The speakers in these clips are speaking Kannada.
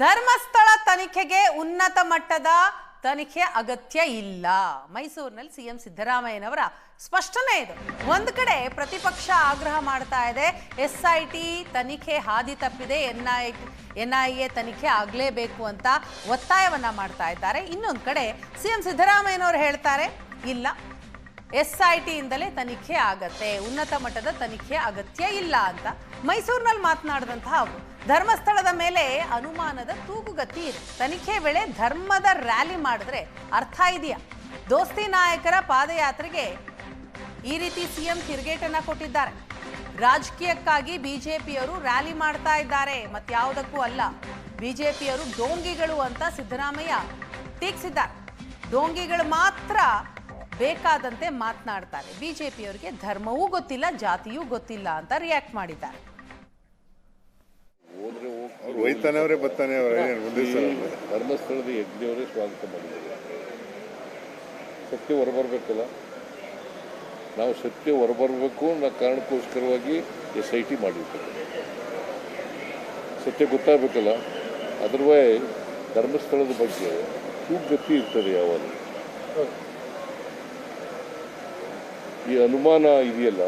ಧರ್ಮಸ್ಥಳ ತನಿಖೆಗೆ ಉನ್ನತ ಮಟ್ಟದ ತನಿಖೆ ಅಗತ್ಯ ಇಲ್ಲ. ಮೈಸೂರಿನಲ್ಲಿ ಸಿಎಂ ಸಿದ್ದರಾಮಯ್ಯನವರ ಸ್ಪಷ್ಟನೆ ಇದು. ಒಂದು ಕಡೆ ಪ್ರತಿಪಕ್ಷ ಆಗ್ರಹ ಮಾಡ್ತಾ ಇದೆ, SIT ತನಿಖೆ ಹಾದಿ ತಪ್ಪಿದೆ, NIA ತನಿಖೆ ಆಗಲೇಬೇಕು ಅಂತ ಒತ್ತಾಯವನ್ನ ಮಾಡ್ತಾ ಇದ್ದಾರೆ. ಇನ್ನೊಂದು ಕಡೆ ಸಿಎಂ ಸಿದ್ದರಾಮಯ್ಯನವರು ಹೇಳ್ತಾರೆ, ಇಲ್ಲ SIT ಇಂದಲೇ ತನಿಖೆ ಆಗತ್ತೆ, ಉನ್ನತ ಮಟ್ಟದ ತನಿಖೆ ಅಗತ್ಯ ಇಲ್ಲ ಅಂತ. ಮೈಸೂರಿನಲ್ಲಿ ಮಾತನಾಡಿದಂತಹ ಅವರು ಧರ್ಮಸ್ಥಳದ ಮೇಲೆ ಅನುಮಾನದ ತೂಗುಗತಿ ಇದೆ. ತನಿಖೆ ವೇಳೆ ಧರ್ಮದ ರ್ಯಾಲಿ ಮಾಡಿದ್ರೆ ಅರ್ಥ ಇದೆಯಾ? ದೋಸ್ತಿ ನಾಯಕರ ಪಾದಯಾತ್ರೆಗೆ ಈ ರೀತಿ ಸಿಎಂ ತಿರುಗೇಟನ್ನ ಕೊಟ್ಟಿದ್ದಾರೆ. ರಾಜಕೀಯಕ್ಕಾಗಿ ಬಿಜೆಪಿಯವರು ರ್ಯಾಲಿ ಮಾಡ್ತಾ ಇದ್ದಾರೆ, ಮತ್ಯಾವುದಕ್ಕೂ ಅಲ್ಲ. ಬಿಜೆಪಿಯವರು ಡೋಂಗಿಗಳು ಅಂತ ಸಿದ್ದರಾಮಯ್ಯ ಟೀಕಿಸಿದ್ದಾರೆ. ಡೋಂಗಿಗಳು ಮಾತ್ರ ಬೇಕಾದಂತೆ ಮಾತನಾಡ್ತಾರೆ, ಬಿಜೆಪಿಯವರಿಗೆ ಧರ್ಮವೂ ಗೊತ್ತಿಲ್ಲ, ಜಾತಿಯೂ ಗೊತ್ತಿಲ್ಲ ಅಂತ ರಿಯಾಕ್ಟ್ ಮಾಡಿದ್ದಾರೆ. ಧರ್ಮಸ್ಥಳದ ಯಜ್ಞವರೇ ಸ್ವಾಗತ ಮಾಡಿದ್ದಾರೆ. ಸತ್ಯ ಹೊರಬರಬೇಕಲ್ಲ, ನಾವು ಸತ್ಯ ಹೊರಬರಬೇಕು ಅನ್ನೋ ಕಾರಣಕ್ಕೋಸ್ಕರವಾಗಿ SIT ಮಾಡಿರ್ತಾರೆ. ಸತ್ಯ ಗೊತ್ತಾಗಬೇಕಲ್ಲ, ಅದರ್ವೈಸ್ ಧರ್ಮಸ್ಥಳದ ಬಗ್ಗೆ ಗತಿ ಇರ್ತದೆ. ಯಾವಾಗ ಈ ಅನುಮಾನ ಇದೆಯಲ್ಲ,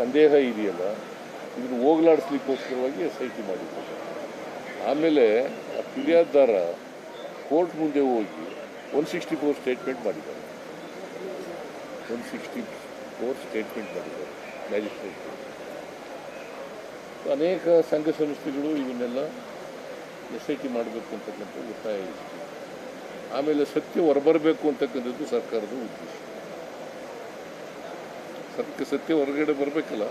ಸಂದೇಹ ಇದೆಯಲ್ಲ, ಇದನ್ನು ಹೋಗಲಾಡಿಸ್ಲಿಕ್ಕೋಸ್ಕರವಾಗಿ SIT ಮಾಡಿದ್ದಾರೆ. ಆಮೇಲೆ ಆ ಫಿರ್ಯಾದಾರ ಕೋರ್ಟ್ ಮುಂದೆ ಹೋಗಿ 164 ಸ್ಟೇಟ್ಮೆಂಟ್ ಮಾಡಿದ್ದಾರೆ. 164 ಸ್ಟೇಟ್ಮೆಂಟ್ ಮಾಡಿದ್ದಾರೆ ಮ್ಯಾಜಿಸ್ಟ್ರೇಟ್. ಅನೇಕ ಸಂಘ ಸಂಸ್ಥೆಗಳು ಇವನ್ನೆಲ್ಲ SIT ಮಾಡಬೇಕು ಅಂತಕ್ಕಂಥ ಒತ್ತಾಯ ಇದೆ. ಆಮೇಲೆ ಸತ್ಯ ಹೊರಬರಬೇಕು ಅಂತಕ್ಕಂಥದ್ದು ಸರ್ಕಾರದ ಉದ್ದೇಶ. ಸತ್ಯ ಹೊರಗಡೆ ಬರಬೇಕಲ್ಲ.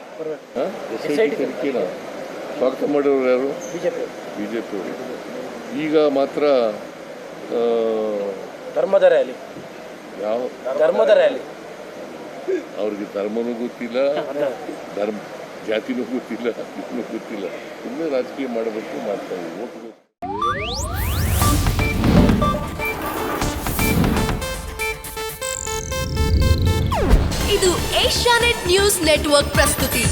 SIT ತನಿಖೆನ ಸ್ವಾಗತ ಮಾಡಿರೋರು ಯಾರು? ಬಿಜೆಪಿ ಅವರು. ಈಗ ಮಾತ್ರ ಧರ್ಮದ ರ್ಯಾಲಿ, ಯಾವ ಧರ್ಮದ ರ್ಯಾಲಿ, ಅವ್ರಿಗೆ ಧರ್ಮನೂ ಗೊತ್ತಿಲ್ಲ, ಜಾತಿನೂ ಗೊತ್ತಿಲ್ಲ, ಇದನ್ನೂ ಗೊತ್ತಿಲ್ಲ. ಸುಮ್ಮನೆ ರಾಜಕೀಯ ಮಾಡಬೇಕು, ಮಾಡ್ತಾ ಇದ್ದೀವಿ. ಓಟ್ ಇದು ಏಷ್ಯಾನೆಟ್ ನ್ಯೂಸ್ ನೆಟ್ವರ್ಕ್ ಪ್ರಸ್ತುತಿ.